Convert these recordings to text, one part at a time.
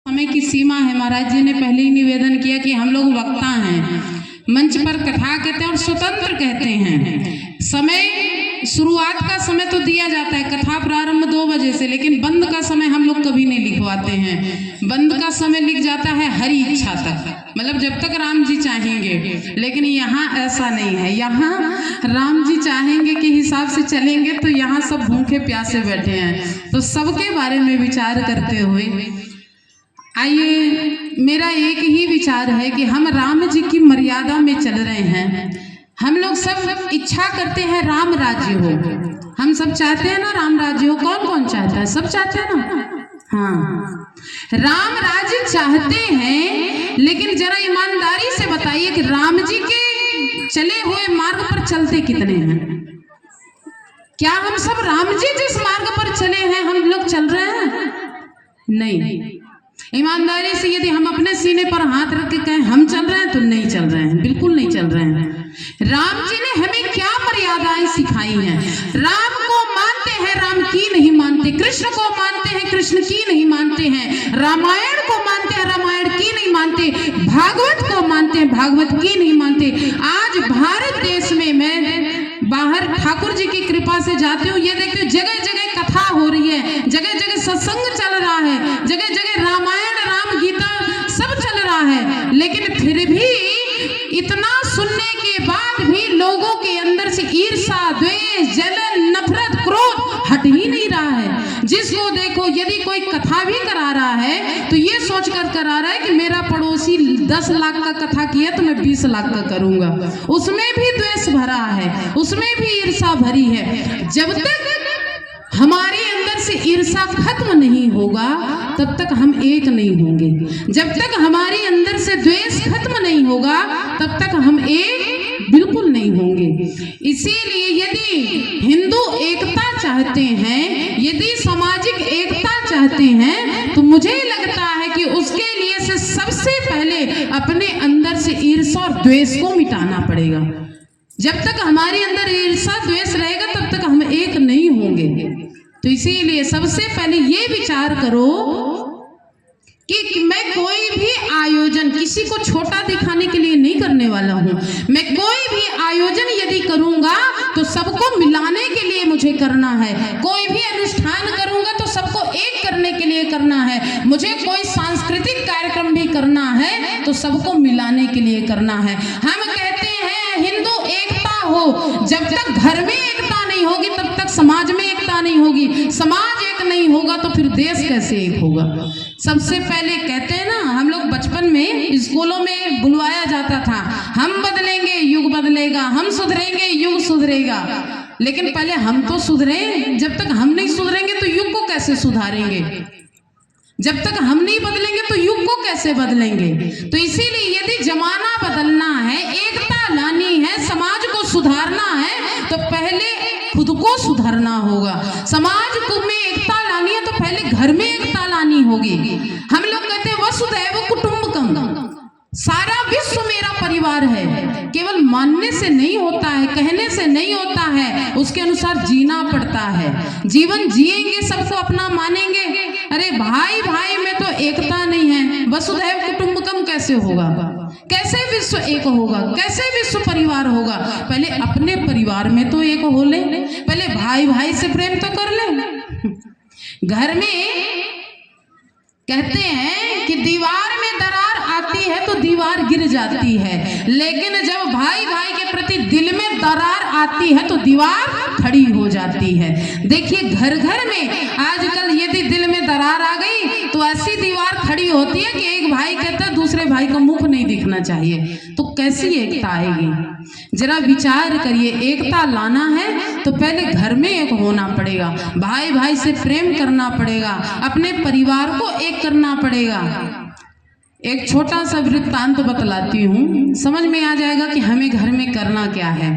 समय की सीमा है। महाराज जी ने पहले ही निवेदन किया कि हम लोग वक्ता हैं, मंच पर कथा कहते हैं और स्वतंत्र कहते हैं। समय शुरुआत का समय तो दिया जाता है, कथा प्रारंभ 2 बजे से, लेकिन बंद का समय हम लोग कभी नहीं लिखवाते हैं। बंद का समय लिख जाता है हरि इच्छा तक, मतलब जब तक राम जी चाहेंगे। लेकिन यहाँ ऐसा नहीं है, यहाँ राम जी चाहेंगे के हिसाब से चलेंगे तो यहाँ सब भूखे प्यासे बैठे हैं। तो सबके बारे में विचार करते हुए आइए, मेरा एक ही विचार है कि हम राम जी की मर्यादा में चल रहे हैं। हम लोग सब इच्छा करते हैं राम राज्य हो, हम सब चाहते हैं ना राम राज्य हो। कौन कौन चाहता है? सब चाहते हैं ना। हाँ, राम राज्य चाहते हैं, लेकिन जरा ईमानदारी से बताइए कि राम जी के चले हुए मार्ग पर चलते कितने हैं? क्या हम सब राम जी जिस मार्ग पर चले हैं हम लोग चल रहे हैं? नहीं। ईमानदारी से यदि हम अपने सीने पर हाथ रख के कहें हम चल रहे हैं तो नहीं चल रहे हैं, बिल्कुल नहीं चल रहे हैं। राम जी ने हमें क्या मर्यादाएं सिखाई हैं? राम को मानते हैं, राम की नहीं मानते। कृष्ण को मानते हैं, कृष्ण की नहीं मानते हैं। रामायण को मानते हैं, रामायण की नहीं मानते। भागवत को मानते हैं, भागवत की नहीं मानते। आज भारत देश में मैं बाहर ठाकुर जी की कृपा से जाती हूँ, ये देखती हूँ जगह जगह कथा हो रही है, जगह जगह सत्संग चल रहा है, जगह जगह रामायण राम गीता सब चल रहा है। लेकिन फिर भी इतना सुनने के बाद भी लोगों के अंदर से ईर्ष्या, द्वेष, जलन, नफरत, क्रोध हट ही नहीं रहा है। जिसको देखो यदि कोई कथा भी करा रहा है तो ये सोचकर करा रहा है कि मेरा पड़ोसी 10 लाख का कथा किया तो मैं 20 लाख का करूंगा। उसमें भी द्वेष भरा है, उसमें भी ईर्ष्या भरी है। जब तक हमारे अंदर से ईर्ष्या खत्म नहीं होगा तब तक हम एक नहीं होंगे। जब तक हमारे अंदर से द्वेष खत्म नहीं होगा तब तक हम एक बिल्कुल नहीं होंगे। इसीलिए यदि हिंदू एकता चाहते हैं, यदि सामाजिक एकता चाहते हैं, तो मुझे लगता है कि उसके लिए से सबसे पहले अपने अंदर से ईर्ष्या और द्वेष को मिटाना पड़ेगा। जब तक हमारे अंदर ईर्ष्या द्वेष रहेगा तब तक हम एक नहीं होंगे। तो इसीलिए सबसे पहले ये विचार करो कि मैं कोई भी आयोजन किसी को छोटा दिखाने के लिए नहीं करने वाला हूँ। मैं कोई भी आयोजन यदि करूंगा तो सबको मिलाने के लिए मुझे करना है। कोई भी अनुष्ठान करूंगा तो सबको एक करने के लिए करना है। मुझे कोई सांस्कृतिक कार्यक्रम भी करना है तो सबको मिलाने के लिए करना है। हम कहते हैं हिंदू एकता हो, जब तक घर में एकता नहीं होगी तब तक समाज में एकता नहीं होगी। समाज एक नहीं होगा तो फिर देश कैसे एक होगा? सबसे पहले कहते हैं ना, हम लोग बचपन में स्कूलों में बुलवाया जाता था, हम बदलेंगे युग बदलेगा, हम सुधरेंगे युग सुधरेगा। लेकिन पहले हम तो सुधरे। जब तक हम नहीं सुधरेंगे तो युग को कैसे सुधारेंगे? जब तक हम नहीं बदलेंगे तो युग को कैसे बदलेंगे? तो इसीलिए यदि जमाना बदलना है, एकता लानी है, समाज को सुधारना है तो पहले खुद को सुधारना होगा। समाज को में एकता लानी है तो पहले घर में एकता लानी होगी। हम लोग कहते हैं वसुधैव कुटुंबकम, सारा विश्व मेरा परिवार है। केवल मानने से नहीं होता है, कहने से नहीं होता है, उसके अनुसार जीना पड़ता है। जीवन जिएंगे, सबको अपना मानेंगे। अरे भाई भाई में तो एकता नहीं है, वसुधैव कुटुंबकम कैसे होगा? कैसे विश्व एक होगा? कैसे विश्व परिवार होगा? पहले अपने परिवार में तो एक हो ले, पहले भाई भाई से प्रेम तो कर ले। घर में कहते हैं कि दीवार में दरार आती है तो दीवार गिर जाती है, लेकिन जब भाई भाई के प्रति दिल में दरार आती है तो दीवार खड़ी हो जाती है। देखिए घर घर में आजकल यदि दिल में दरार आ गई तो ऐसी दीवार खड़ी होती है कि एक भाई कहता है दूसरे भाई का मुख नहीं दिखना चाहिए। तो कैसी एकता आएगी? जरा विचार करिए। एकता लाना है तो पहले घर में एक होना पड़ेगा, भाई भाई से प्रेम करना पड़ेगा, अपने परिवार को एक करना पड़ेगा। एक छोटा सा वृत्तांत बतलाती हूँ, समझ में आ जाएगा कि हमें घर में करना क्या है।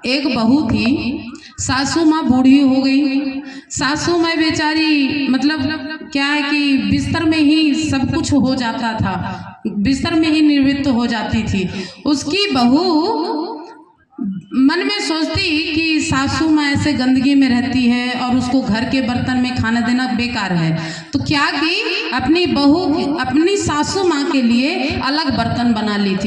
एक बहू थी, सासू माँ बूढ़ी हो गई। सासू माँ बेचारी मतलब क्या है कि बिस्तर में ही सब कुछ हो जाता था, बिस्तर में ही निवृत्त हो जाती थी। उसकी बहू मन में सोचती कि सासू माँ ऐसे गंदगी में रहती है और उसको घर के बर्तन में खाना देना बेकार है, तो क्या की अपनी बहू अपनी सासू माँ के लिए अलग बर्तन बना ली थी।